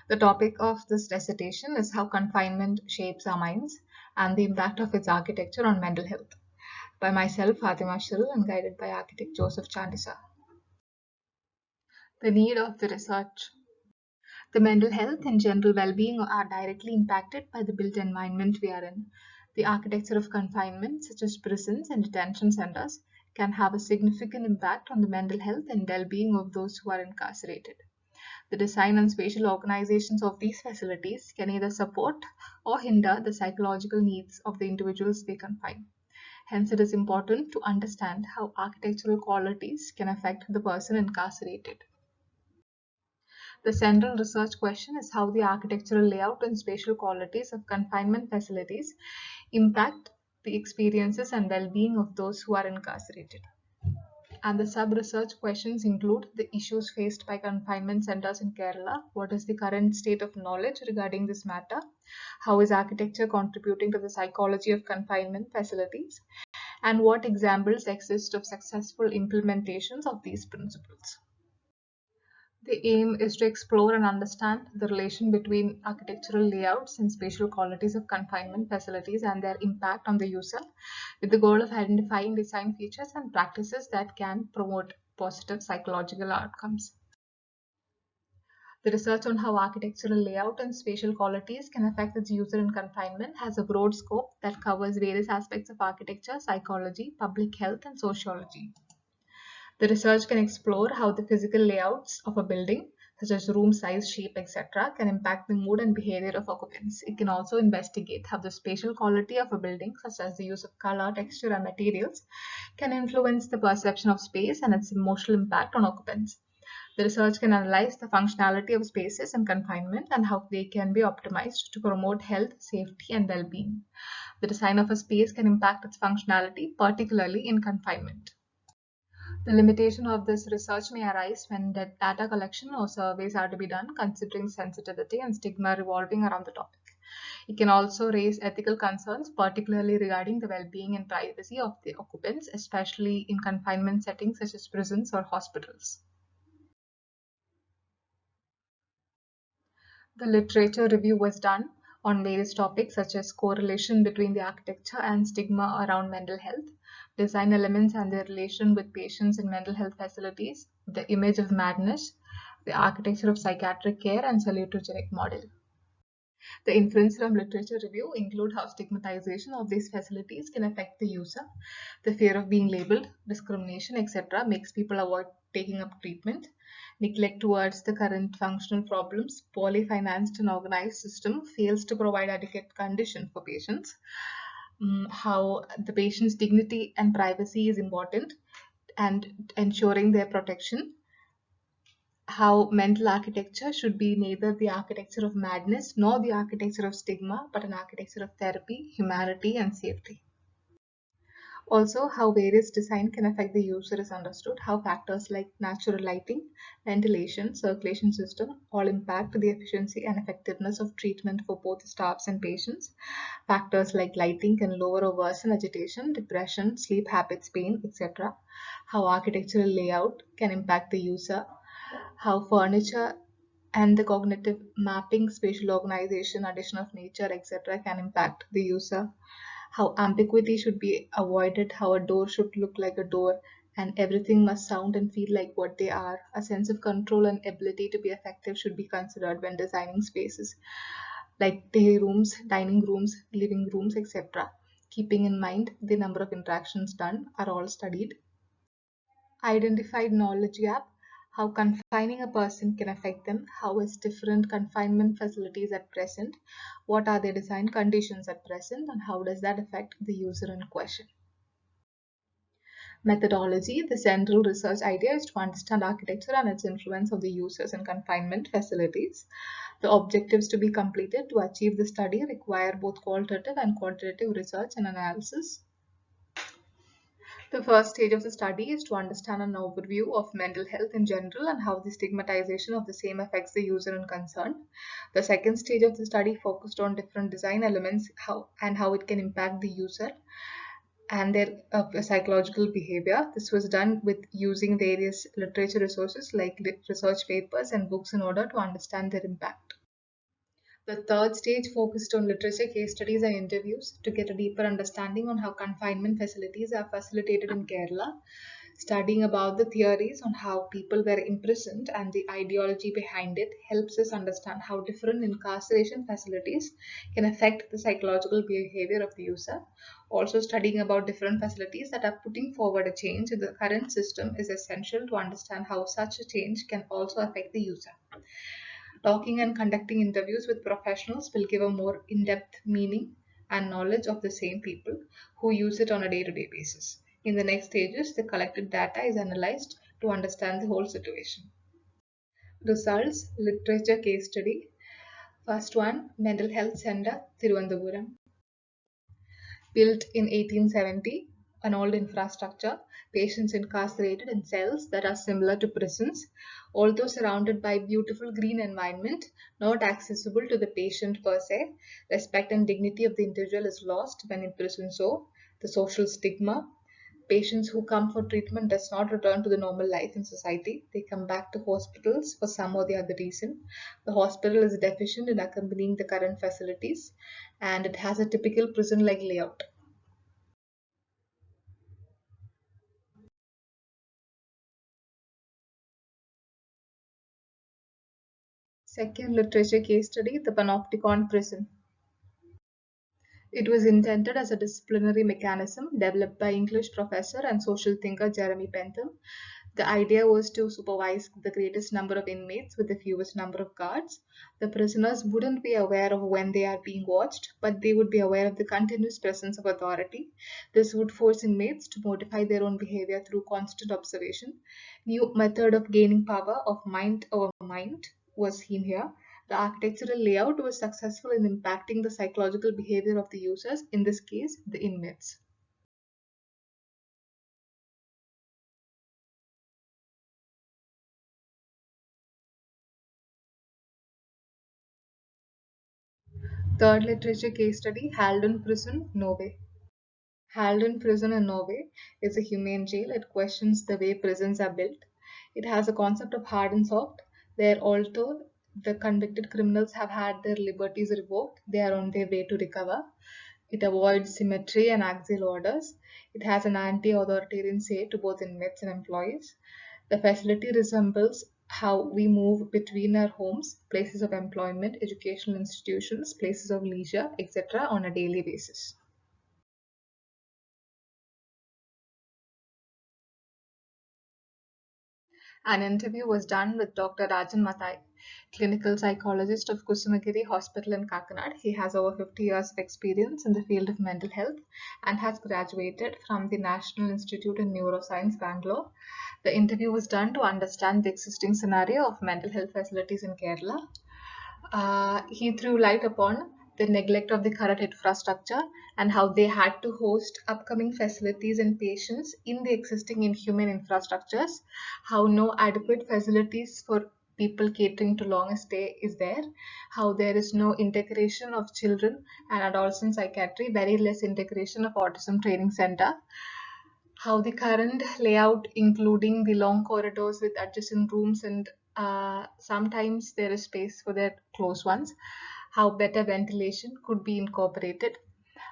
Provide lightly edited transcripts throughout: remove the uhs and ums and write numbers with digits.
The topic of this dissertation is how confinement shapes our minds and the impact of its architecture on mental health. By myself, Fathima Shiril, and guided by architect Joseph Chandisa. The need of the research. The mental health and general well-being are directly impacted by the built environment we are in. The architecture of confinement, such as prisons and detention centers, can have a significant impact on the mental health and well-being of those who are incarcerated. The design and spatial organizations of these facilities can either support or hinder the psychological needs of the individuals they confine. Hence, it is important to understand how architectural qualities can affect the person incarcerated. The central research question is how the architectural layout and spatial qualities of confinement facilities impact the experiences and well-being of those who are incarcerated. And the sub-research questions include the issues faced by confinement centers in Kerala, what is the current state of knowledge regarding this matter, how is architecture contributing to the psychology of confinement facilities, and what examples exist of successful implementations of these principles. The aim is to explore and understand the relation between architectural layouts and spatial qualities of confinement facilities and their impact on the user, with the goal of identifying design features and practices that can promote positive psychological outcomes. The research on how architectural layout and spatial qualities can affect the user in confinement has a broad scope that covers various aspects of architecture, psychology, public health, and sociology. The research can explore how the physical layouts of a building, such as room size, shape, etc., can impact the mood and behavior of occupants. It can also investigate how the spatial quality of a building, such as the use of color, texture, and materials, can influence the perception of space and its emotional impact on occupants. The research can analyze the functionality of spaces in confinement and how they can be optimized to promote health, safety, and well-being. The design of a space can impact its functionality, particularly in confinement. The limitation of this research may arise when data collection or surveys are to be done, considering sensitivity and stigma revolving around the topic. It can also raise ethical concerns, particularly regarding the well-being and privacy of the occupants, especially in confinement settings such as prisons or hospitals. The literature review was done on various topics such as correlation between the architecture and stigma around mental health, design elements and their relation with patients in mental health facilities, the image of madness, the architecture of psychiatric care, and salutogenic model. The inference from literature review include how stigmatization of these facilities can affect the user. The fear of being labeled, discrimination, etc. makes people avoid taking up treatment. Neglect towards the current functional problems, poorly financed and organized system fails to provide adequate condition for patients. How the patient's dignity and privacy is important and ensuring their protection. How mental architecture should be neither the architecture of madness nor the architecture of stigma, but an architecture of therapy, humanity, and safety. Also, how various design can affect the user is understood, how factors like natural lighting, ventilation, circulation system all impact the efficiency and effectiveness of treatment for both staffs and patients. Factors like lighting can lower or worsen agitation, depression, sleep habits, pain, etc. How architectural layout can impact the user, how furniture and the cognitive mapping, spatial organization, addition of nature, etc., can impact the user, how ambiguity should be avoided, how a door should look like a door, and everything must sound and feel like what they are. A sense of control and ability to be effective should be considered when designing spaces like day rooms, dining rooms, living rooms, etc. Keeping in mind the number of interactions done are all studied. Identified knowledge gap, how confining a person can affect them, how is different confinement facilities at present, what are their design conditions at present, and how does that affect the user in question. Methodology, the central research idea is to understand architecture and its influence on the users in confinement facilities. The objectives to be completed to achieve the study require both qualitative and quantitative research and analysis. The first stage of the study is to understand an overview of mental health in general and how the stigmatization of the same affects the user in concern. The second stage of the study focused on different design elements how it can impact the user and their psychological behavior. This was done with using various literature resources like research papers and books in order to understand their impact. The third stage focused on literature, case studies, and interviews to get a deeper understanding on how confinement facilities are facilitated in Kerala, studying about the theories on how people were imprisoned and the ideology behind it helps us understand how different incarceration facilities can affect the psychological behavior of the user. Also, studying about different facilities that are putting forward a change in the current system is essential to understand how such a change can also affect the user. Talking and conducting interviews with professionals will give a more in depth meaning and knowledge of the same people who use it on a day to day basis. In the next stages, the collected data is analyzed to understand the whole situation. Results Literature case study. First one Mental Health Center, Thiruvananthapuram. Built in 1870, an old infrastructure, patients incarcerated in cells that are similar to prisons, although surrounded by beautiful green environment, not accessible to the patient per se. Respect and dignity of the individual is lost when in prison. So, the social stigma. Patients who come for treatment does not return to the normal life in society. They come back to hospitals for some or the other reason. The hospital is deficient in accompanying the current facilities and it has a typical prison-like layout. Second literature case study, the Panopticon prison. It was intended as a disciplinary mechanism developed by English professor and social thinker Jeremy Bentham. The idea was to supervise the greatest number of inmates with the fewest number of guards. The prisoners wouldn't be aware of when they are being watched, but they would be aware of the continuous presence of authority. This would force inmates to modify their own behavior through constant observation. New method of gaining power of mind over mind was seen here. The architectural layout was successful in impacting the psychological behavior of the users, in this case, the inmates. Third literature case study, Halden Prison, Norway. Halden Prison in Norway is a humane jail. It questions the way prisons are built. It has a concept of hard and soft. There, although the convicted criminals have had their liberties revoked, they are on their way to recover. It avoids symmetry and axial orders. It has an anti authoritarian say to both inmates and employees. The facility resembles how we move between our homes, places of employment, educational institutions, places of leisure, etc., on a daily basis. An interview was done with Dr. Rajan Mathai, clinical psychologist of Kusumagiri Hospital in Kakinad. He has over 50 years of experience in the field of mental health and has graduated from the National Institute in Neuroscience, Bangalore. The interview was done to understand the existing scenario of mental health facilities in Kerala. He threw light upon the neglect of the current infrastructure and how they had to host upcoming facilities and patients in the existing inhuman infrastructures, how no adequate facilities for people catering to long stay is there, how there is no integration of children and adults in psychiatry, very less integration of autism training center, how the current layout, including the long corridors with adjacent rooms and sometimes there is space for their close ones, how better ventilation could be incorporated,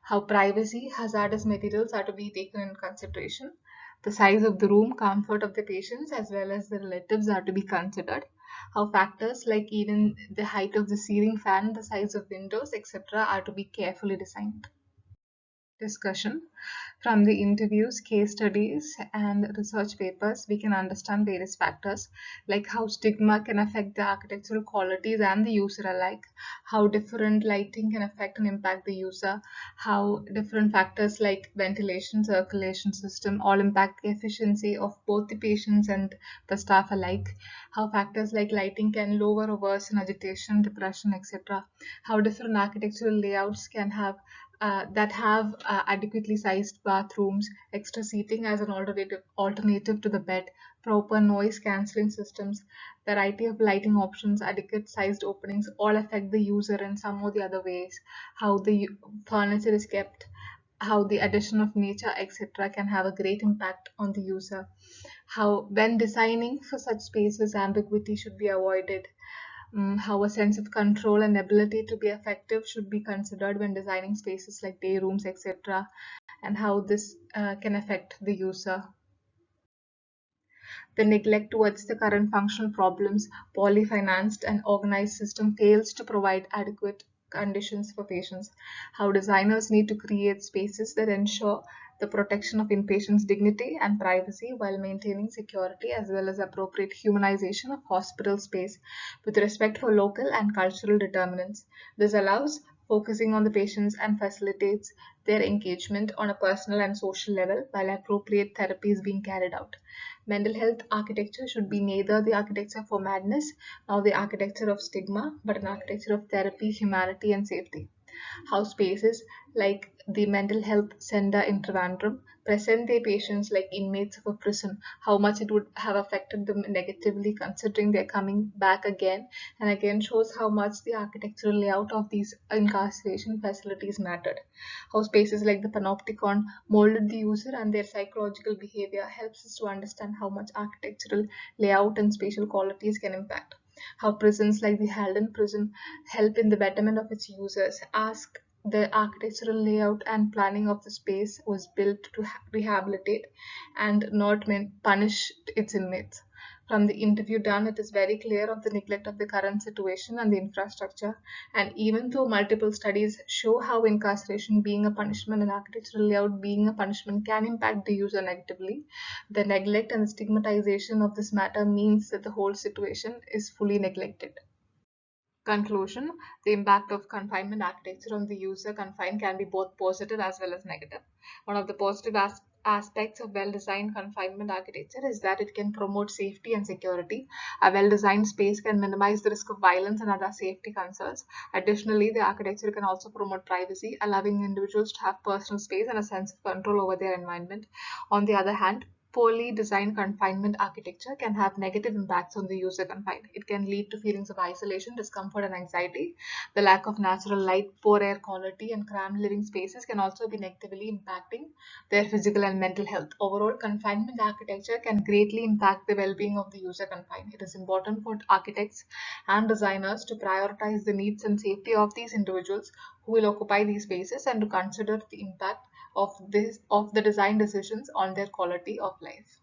how privacy, hazardous materials are to be taken in consideration, the size of the room, comfort of the patients, as well as the relatives are to be considered, how factors like even the height of the ceiling fan, the size of windows, etc., are to be carefully designed. Discussion. From the interviews, case studies, and research papers, we can understand various factors like how stigma can affect the architectural qualities and the user alike, how different lighting can affect and impact the user, how different factors like ventilation, circulation system all impact the efficiency of both the patients and the staff alike, how factors like lighting can lower or worsen agitation, depression, etc., how different architectural layouts can have that have adequately sized bathrooms, extra seating as an alternative to the bed, proper noise cancelling systems, variety of lighting options, adequate sized openings all affect the user in some or the other ways. How the furniture is kept, how the addition of nature, etc., can have a great impact on the user. How, when designing for such spaces, ambiguity should be avoided. How a sense of control and ability to be effective should be considered when designing spaces like day rooms, etc., and how this can affect the user. The neglect towards the current functional problems, poorly financed and organized system fails to provide adequate conditions for patients. How designers need to create spaces that ensure the protection of inpatients' dignity and privacy while maintaining security as well as appropriate humanization of hospital space with respect for local and cultural determinants. This allows focusing on the patients and facilitates their engagement on a personal and social level while appropriate therapy is being carried out. Mental health architecture should be neither the architecture for madness nor the architecture of stigma, but an architecture of therapy, humanity, and safety. How spaces like the mental health center in Trivandrum present their patients like inmates of a prison, how much it would have affected them negatively considering they're coming back again and again shows how much the architectural layout of these incarceration facilities mattered. How spaces like the panopticon molded the user and their psychological behavior helps us to understand how much architectural layout and spatial qualities can impact. How prisons like the Halden prison help in the betterment of its users. Ask the architectural layout and planning of the space was built to rehabilitate and not punish its inmates. From the interview done, it is very clear of the neglect of the current situation and the infrastructure. And even though multiple studies show how incarceration being a punishment and architectural layout being a punishment can impact the user negatively, the neglect and stigmatization of this matter means that the whole situation is fully neglected. Conclusion: the impact of confinement architecture on the user confined can be both positive as well as negative. One of the positive aspects of well designed confinement architecture is that it can promote safety and security. A well designed space can minimize the risk of violence and other safety concerns. Additionally, the architecture can also promote privacy, allowing individuals to have personal space and a sense of control over their environment. On the other hand, poorly designed confinement architecture can have negative impacts on the user confined. It can lead to feelings of isolation, discomfort, and anxiety. The lack of natural light, poor air quality, and cramped living spaces can also be negatively impacting their physical and mental health. Overall, confinement architecture can greatly impact the well being of the user confined. It is important for architects and designers to prioritize the needs and safety of these individuals who will occupy these spaces and to consider the impact of the design decisions on their quality of life.